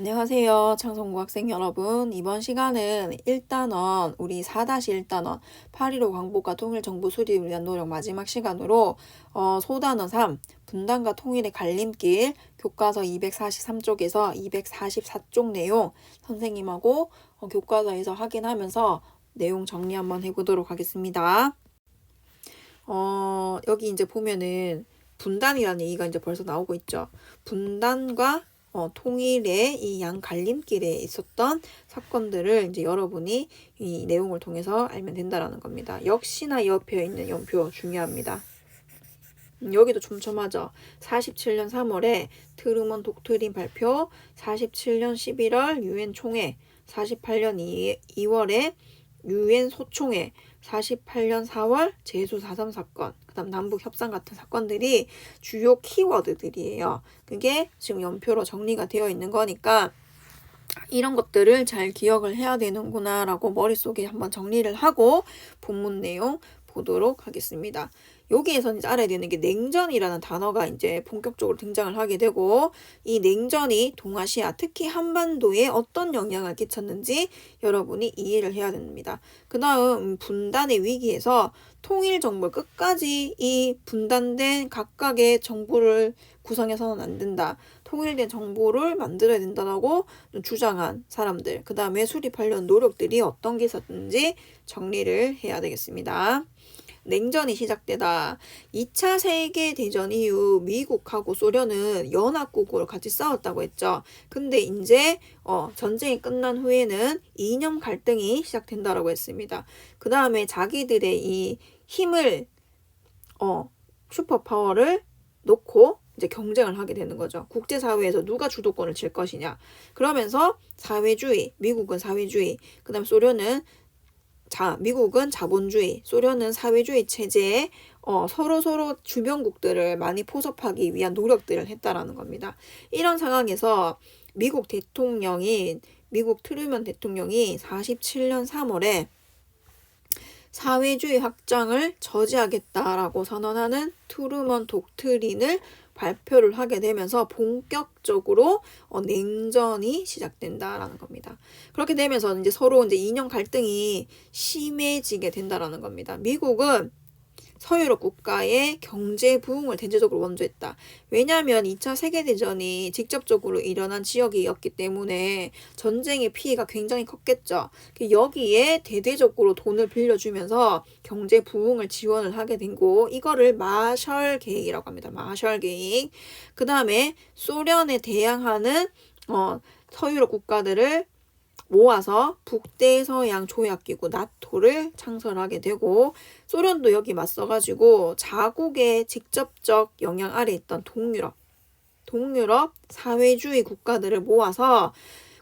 안녕하세요. 창성고 학생 여러분. 이번 시간은 1단원, 우리 4-1단원 8.15 광복과 통일정부 수립을 위한 노력 마지막 시간으로 소단원 3, 분단과 통일의 갈림길, 교과서 243쪽에서 244쪽 내용 선생님하고 교과서에서 확인하면서 내용 정리 한번 해보도록 하겠습니다. 여기 이제 보면은 분단이라는 얘기가 이제 벌써 나오고 있죠. 분단과 통일의 이 양 갈림길에 있었던 사건들을 이제 여러분이 이 내용을 통해서 알면 된다라는 겁니다. 역시나 옆에 있는 연표 중요합니다. 여기도 촘촘하죠. 47년 3월에 트루먼 독트린 발표, 47년 11월 유엔 총회, 48년 2월에 유엔 소총회, 48년 4월 제주 4.3 사건, 그 다음 남북 협상 같은 사건들이 주요 키워드들이에요. 그게 지금 연표로 정리가 되어 있는 거니까 이런 것들을 잘 기억을 해야 되는구나 라고 머릿속에 한번 정리를 하고 본문 내용 보도록 하겠습니다. 여기에서 이제 알아야 되는 게 냉전이라는 단어가 이제 본격적으로 등장을 하게 되고, 이 냉전이 동아시아, 특히 한반도에 어떤 영향을 끼쳤는지 여러분이 이해를 해야 됩니다. 그 다음 분단의 위기에서 통일 정부를 끝까지 이 분단된 각각의 정부를 구성해서는 안 된다. 통일된 정부를 만들어야 된다고 주장한 사람들, 그 다음에 수립하려는 노력들이 어떤 게 있었는지 정리를 해야 되겠습니다. 냉전이 시작되다. 2차 세계대전 이후 미국하고 소련은 연합국으로 같이 싸웠다고 했죠. 근데 이제 전쟁이 끝난 후에는 이념 갈등이 시작된다라고 했습니다. 그 다음에 자기들의 이 힘을 슈퍼파워를 놓고 이제 경쟁을 하게 되는 거죠. 국제사회에서 누가 주도권을 질 것이냐. 그러면서 사회주의, 미국은 사회주의, 그 다음 소련은 미국은 자본주의, 소련은 사회주의 체제에 서로 주변국들을 많이 포섭하기 위한 노력들을 했다라는 겁니다. 이런 상황에서 미국 트루먼 대통령이 47년 3월에 사회주의 확장을 저지하겠다라고 선언하는 트루먼 독트린을 발표를 하게 되면서 본격적으로 냉전이 시작된다라는 겁니다. 그렇게 되면서 이제 서로 이제 이념 갈등이 심해지게 된다라는 겁니다. 미국은 서유럽 국가의 경제 부흥을 대대적으로 원조했다. 왜냐하면 2차 세계대전이 직접적으로 일어난 지역이었기 때문에 전쟁의 피해가 굉장히 컸겠죠. 여기에 대대적으로 돈을 빌려주면서 경제 부흥을 지원을 하게 된 거, 이거를 마셜 계획이라고 합니다. 마셜 계획. 그 다음에 소련에 대항하는 서유럽 국가들을 모아서 북대서양 조약기구 나토를 창설하게 되고, 소련도 여기 맞서가지고 자국의 직접적 영향 아래 있던 동유럽 사회주의 국가들을 모아서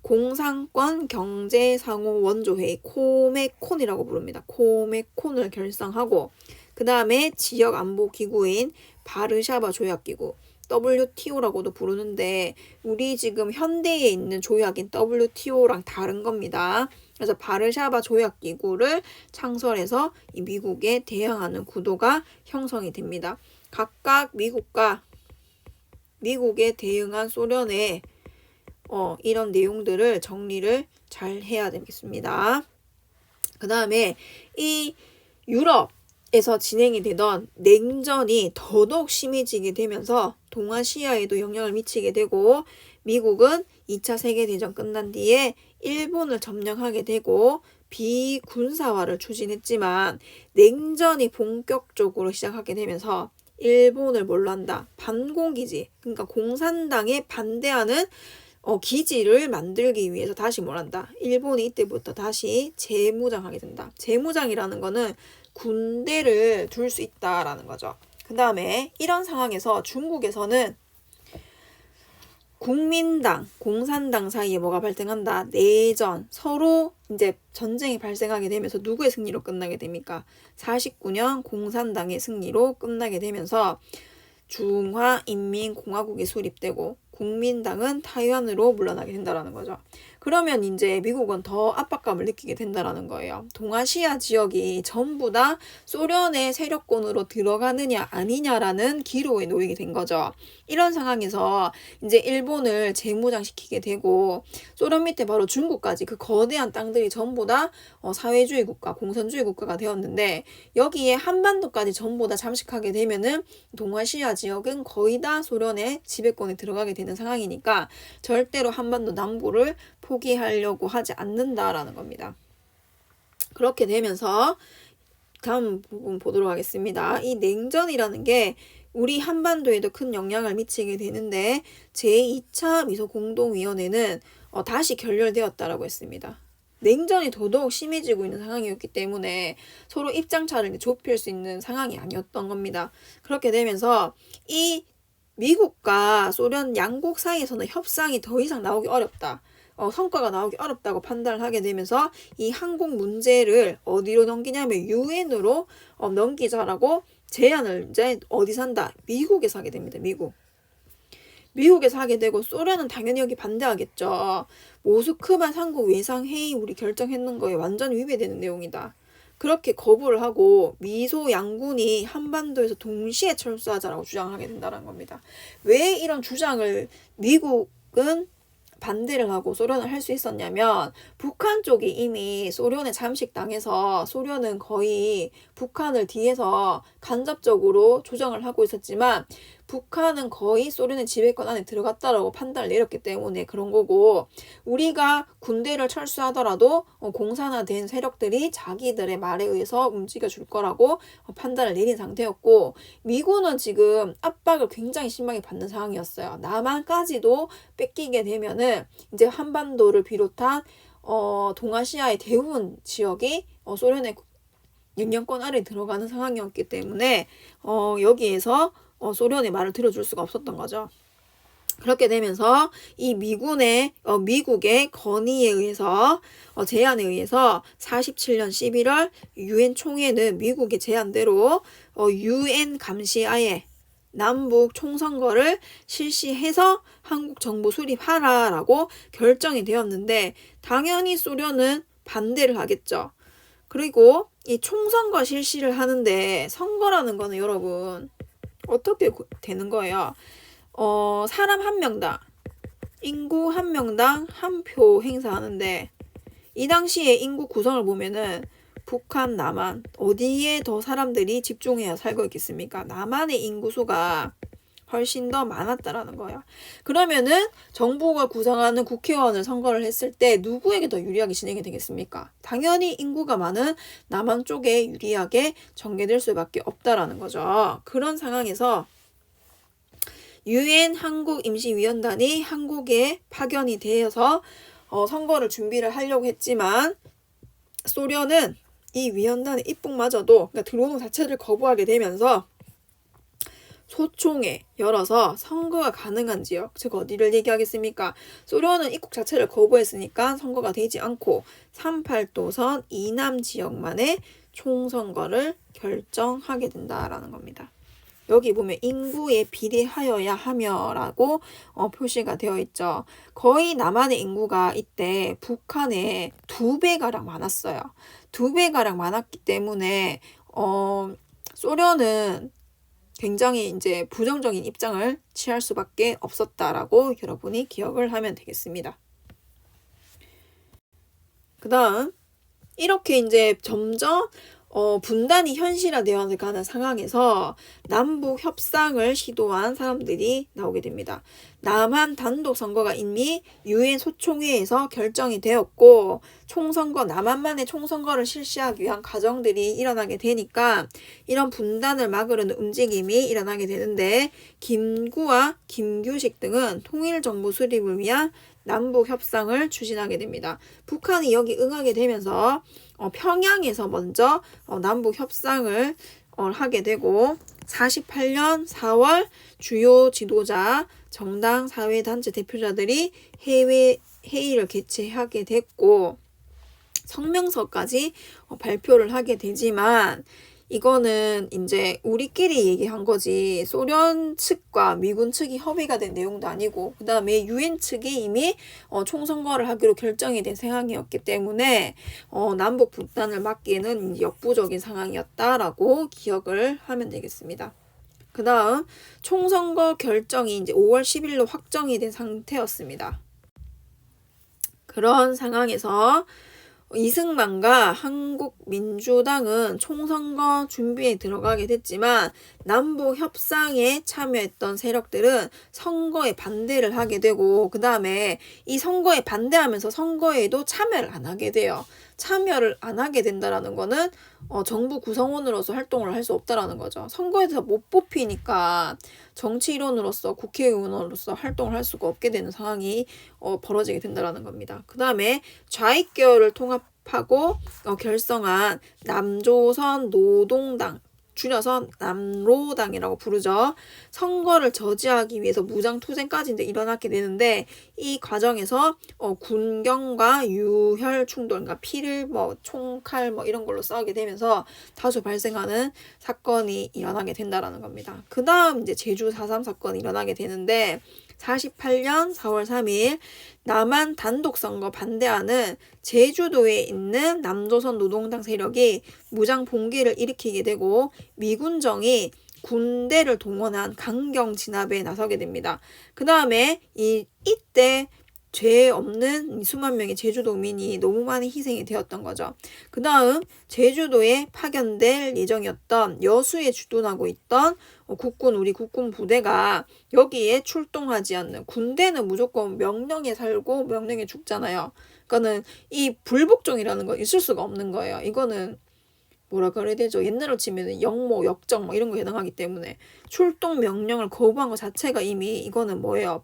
공산권 경제상호 원조회의 코메콘이라고 부릅니다. 코메콘을 결성하고, 그 다음에 지역 안보 기구인 바르샤바 조약기구, WTO라고도 부르는데 우리 지금 현대에 있는 조약인 WTO랑 다른 겁니다. 그래서 바르샤바 조약기구를 창설해서 이 미국에 대항하는 구도가 형성이 됩니다. 각각 미국에 대응한 소련의 이런 내용들을 정리를 잘 해야 되겠습니다. 그 다음에 이 유럽에서 진행이 되던 냉전이 더더욱 심해지게 되면서 동아시아에도 영향을 미치게 되고, 미국은 2차 세계대전 끝난 뒤에 일본을 점령하게 되고 비군사화를 추진했지만 냉전이 본격적으로 시작하게 되면서 일본을 뭘로 한다? 반공기지, 그러니까 공산당에 반대하는 기지를 만들기 위해서 다시 뭘 한다? 일본이 이때부터 다시 재무장하게 된다. 재무장이라는 거는 군대를 둘 수 있다라는 거죠. 그 다음에 이런 상황에서 중국에서는 국민당, 공산당 사이에 뭐가 발생한다? 내전, 서로 이제 전쟁이 발생하게 되면서 누구의 승리로 끝나게 됩니까? 49년 공산당의 승리로 끝나게 되면서 중화인민공화국이 수립되고 국민당은 타이완으로 물러나게 된다라는 거죠. 그러면 이제 미국은 더 압박감을 느끼게 된다라는 거예요. 동아시아 지역이 전부 다 소련의 세력권으로 들어가느냐 아니냐라는 기로에 놓이게 된 거죠. 이런 상황에서 이제 일본을 재무장시키게 되고 소련 밑에 바로 중국까지 그 거대한 땅들이 전부 다 사회주의 국가, 공산주의 국가가 되었는데 여기에 한반도까지 전부 다 잠식하게 되면은 동아시아 지역은 거의 다 소련의 지배권에 들어가게 되는 상황이니까 절대로 한반도 남부를 포기하려고 하지 않는다라는 겁니다. 그렇게 되면서 다음 부분 보도록 하겠습니다. 이 냉전이라는 게 우리 한반도에도 큰 영향을 미치게 되는데 제2차 미소공동위원회는 다시 결렬되었다라고 했습니다. 냉전이 더더욱 심해지고 있는 상황이었기 때문에 서로 입장차를 좁힐 수 있는 상황이 아니었던 겁니다. 그렇게 되면서 이 미국과 소련 양국 사이에서는 협상이 더 이상 나오기 어렵다. 성과가 나오기 어렵다고 판단을 하게 되면서 이 한국 문제를 어디로 넘기냐면 유엔으로 넘기자라고 제안을 이제 어디서 한다? 미국에서 하게 됩니다. 미국에서 하게 되고 소련은 당연히 여기 반대하겠죠. 모스크바 삼국 외상회의 우리 결정했는 거에 완전 위배되는 내용이다. 그렇게 거부를 하고 미소 양군이 한반도에서 동시에 철수하자라고 주장하게 된다는 겁니다. 왜 이런 주장을 미국은 반대를 하고 소련을 할 수 있었냐면 북한 쪽이 이미 소련에 잠식당해서 소련은 거의 북한을 뒤에서 간접적으로 조정을 하고 있었지만 북한은 거의 소련의 지배권 안에 들어갔다라고 판단을 내렸기 때문에 그런 거고 우리가 군대를 철수하더라도 공산화된 세력들이 자기들의 말에 의해서 움직여 줄 거라고 판단을 내린 상태였고 미군은 지금 압박을 굉장히 심하게 받는 상황이었어요. 남한까지도 뺏기게 되면은 이제 한반도를 비롯한 동아시아의 대부분 지역이 소련의 영향권 아래에 들어가는 상황이었기 때문에 여기에서 소련의 말을 들어줄 수가 없었던 거죠. 그렇게 되면서 이 미국의 건의에 의해서 제안에 의해서 47년 11월 유엔 총회는 미국의 제안대로 유엔 감시하에 남북 총선거를 실시해서 한국 정부 수립하라라고 결정이 되었는데 당연히 소련은 반대를 하겠죠. 그리고 이 총선거 실시를 하는데 선거라는 거는 여러분 어떻게 되는 거예요? 사람 한 명당, 인구 한 명당 한 표 행사하는데 이 당시에 인구 구성을 보면은 북한, 남한 어디에 더 사람들이 집중해야 살고 있겠습니까? 남한의 인구수가 훨씬 더 많았다라는 거예요. 그러면은 정부가 구성하는 국회의원을 선거를 했을 때 누구에게 더 유리하게 진행이 되겠습니까? 당연히 인구가 많은 남한 쪽에 유리하게 전개될 수밖에 없다라는 거죠. 그런 상황에서 유엔 한국임시위원단이 한국에 파견이 되어서 선거를 준비를 하려고 했지만 소련은 이 위원단의 입국마저도 그러니까 들어오는 자체를 거부하게 되면서 소총회 열어서 선거가 가능한 지역, 즉 어디를 얘기하겠습니까? 소련은 입국 자체를 거부했으니까 선거가 되지 않고 38도선 이남 지역만의 총선거를 결정하게 된다라는 겁니다. 여기 보면 인구에 비례하여야 하며라고 표시가 되어 있죠. 거의 남한의 인구가 이때 북한의 2배가량 많았어요. 2배가량 많았기 때문에 소련은 굉장히 이제 부정적인 입장을 취할 수밖에 없었다라고 여러분이 기억을 하면 되겠습니다. 그 다음 이렇게 이제 점점 분단이 현실화되어 가는 상황에서 남북 협상을 시도한 사람들이 나오게 됩니다. 남한 단독 선거가 이미 유엔 소총회에서 결정이 되었고 남한만의 총선거를 실시하기 위한 과정들이 일어나게 되니까 이런 분단을 막으려는 움직임이 일어나게 되는데 김구와 김규식 등은 통일정부 수립을 위한 남북 협상을 추진하게 됩니다. 북한이 여기 응하게 되면서 평양에서 먼저 남북 협상을 하게 되고 48년 4월 주요 지도자, 정당, 사회단체 대표자들이 해외 회의를 개최하게 됐고 성명서까지 발표를 하게 되지만 이거는 이제 우리끼리 얘기한 거지 소련 측과 미군 측이 협의가 된 내용도 아니고 그 다음에 유엔 측이 이미 총선거를 하기로 결정이 된 상황이었기 때문에 남북 분단을 막기에는 이제 역부족인 상황이었다라고 기억을 하면 되겠습니다. 그 다음 총선거 결정이 이제 5월 10일로 확정이 된 상태였습니다. 그런 상황에서 이승만과 한국민주당은 총선거 준비에 들어가게 됐지만 남북 협상에 참여했던 세력들은 선거에 반대를 하게 되고 그 다음에 이 선거에 반대하면서 선거에도 참여를 안 하게 돼요. 참여를 안 하게 된다라는 거는 정부 구성원으로서 활동을 할 수 없다라는 거죠. 선거에서 못 뽑히니까 정치 일원으로서 국회의원으로서 활동을 할 수가 없게 되는 상황이 벌어지게 된다라는 겁니다. 그 다음에 좌익계열을 통합하고 결성한 남조선 노동당 줄여서 남로당이라고 부르죠. 선거를 저지하기 위해서 무장투쟁까지 이제 일어나게 되는데 이 과정에서 군경과 유혈 충돌, 그러니까 피를 총칼 이런 걸로 싸우게 되면서 다수 발생하는 사건이 일어나게 된다라는 겁니다. 그 다음 이제 제주 4.3 사건이 일어나게 되는데 48년 4월 3일 남한 단독선거 반대하는 제주도에 있는 남조선 노동당 세력이 무장 봉기를 일으키게 되고 미군정이 군대를 동원한 강경 진압에 나서게 됩니다. 그 다음에 이때 죄 없는 수만 명의 제주도민이 너무 많이 희생이 되었던 거죠. 그 다음 제주도에 파견될 예정이었던 여수에 주둔하고 있던 우리 국군 부대가 여기에 출동하지 않는 군대는 무조건 명령에 살고 명령에 죽잖아요. 그러니까는 이 불복종이라는 거 있을 수가 없는 거예요. 이거는 뭐라 그래야 되죠? 옛날로 치면 역모, 역정 이런 거 해당하기 때문에 출동 명령을 거부한 것 자체가 이미 이거는 뭐예요?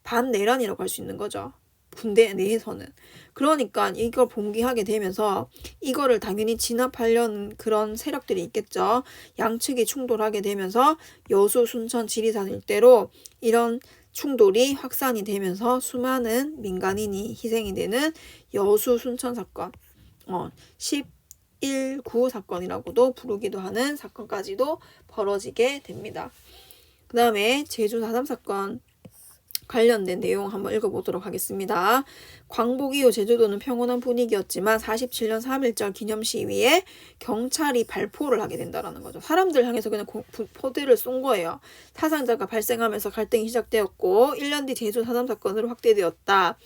반내란이라고 할 수 있는 거죠. 군대 내에서는. 그러니까 이걸 봉기하게 되면서 이거를 당연히 진압하려는 그런 세력들이 있겠죠. 양측이 충돌하게 되면서 여수, 순천, 지리산 일대로 이런 충돌이 확산이 되면서 수많은 민간인이 희생이 되는 여수, 순천 사건, 11.9 사건이라고도 부르기도 하는 사건까지도 벌어지게 됩니다. 그 다음에 제주 4.3 사건 관련된 내용 한번 읽어보도록 하겠습니다. 광복 이후 제주도는 평온한 분위기였지만 47년 3.1절 기념시위에 경찰이 발포를 하게 된다는 거죠. 사람들 향해서 그냥 포대를 쏜 거예요. 사상자가 발생하면서 갈등이 시작되었고 1년 뒤 제주 4.3 사건으로 확대되었다.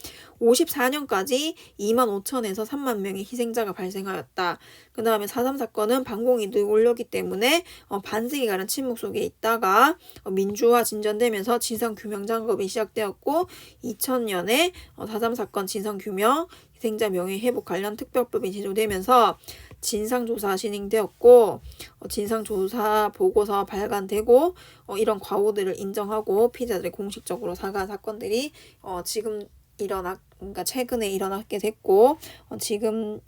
54년까지 2만 5천에서 3만 명의 희생자가 발생하였다. 그 다음에 4.3 사건은 반공이 올렸기 때문에 반세기 가는 침묵 속에 있다가 민주화 진전되면서 진상규명 작업이 시작되었고 2000년에 4.3 사건 진상규명 희생자 명예회복 관련 특별법이 제정되면서 진상조사 진행되었고 진상조사 보고서 발간되고 이런 과오들을 인정하고 피해자들이 공식적으로 사과한 사건들이 그러니까 최근에 일어나게 됐고 지금은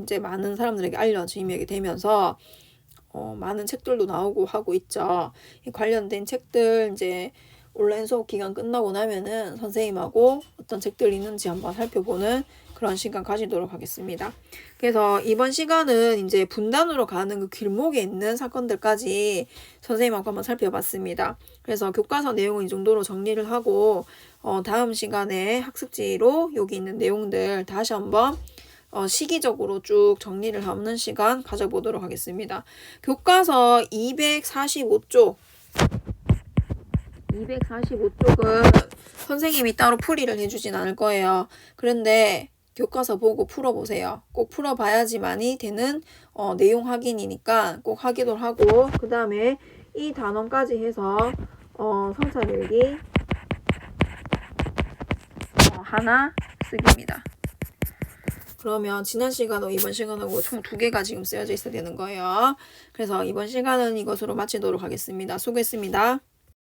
이제 많은 사람들에게 알려지게 되면서 많은 책들도 나오고 하고 있죠. 이 관련된 책들 이제 온라인 수업 기간 끝나고 나면은 선생님하고 어떤 책들이 있는지 한번 살펴보는 그런 시간 가지도록 하겠습니다. 그래서 이번 시간은 이제 분단으로 가는 그 길목에 있는 사건들까지 선생님하고 한번 살펴봤습니다. 그래서 교과서 내용은 이 정도로 정리를 하고 다음 시간에 학습지로 여기 있는 내용들 다시 한번 시기적으로 쭉 정리를 하는 시간 가져보도록 하겠습니다. 교과서 245쪽 245쪽은 선생님이 따로 풀이를 해주진 않을 거예요. 그런데 교과서 보고 풀어보세요. 꼭 풀어봐야지만이 되는 내용 확인이니까 꼭 확인을 하고 그 다음에 이 단원까지 해서 성찰일기 하나 쓰기입니다. 그러면 지난 시간하고 이번 시간하고 총 2개가 지금 쓰여져 있어야 되는 거예요. 그래서 이번 시간은 이것으로 마치도록 하겠습니다. 수고했습니다.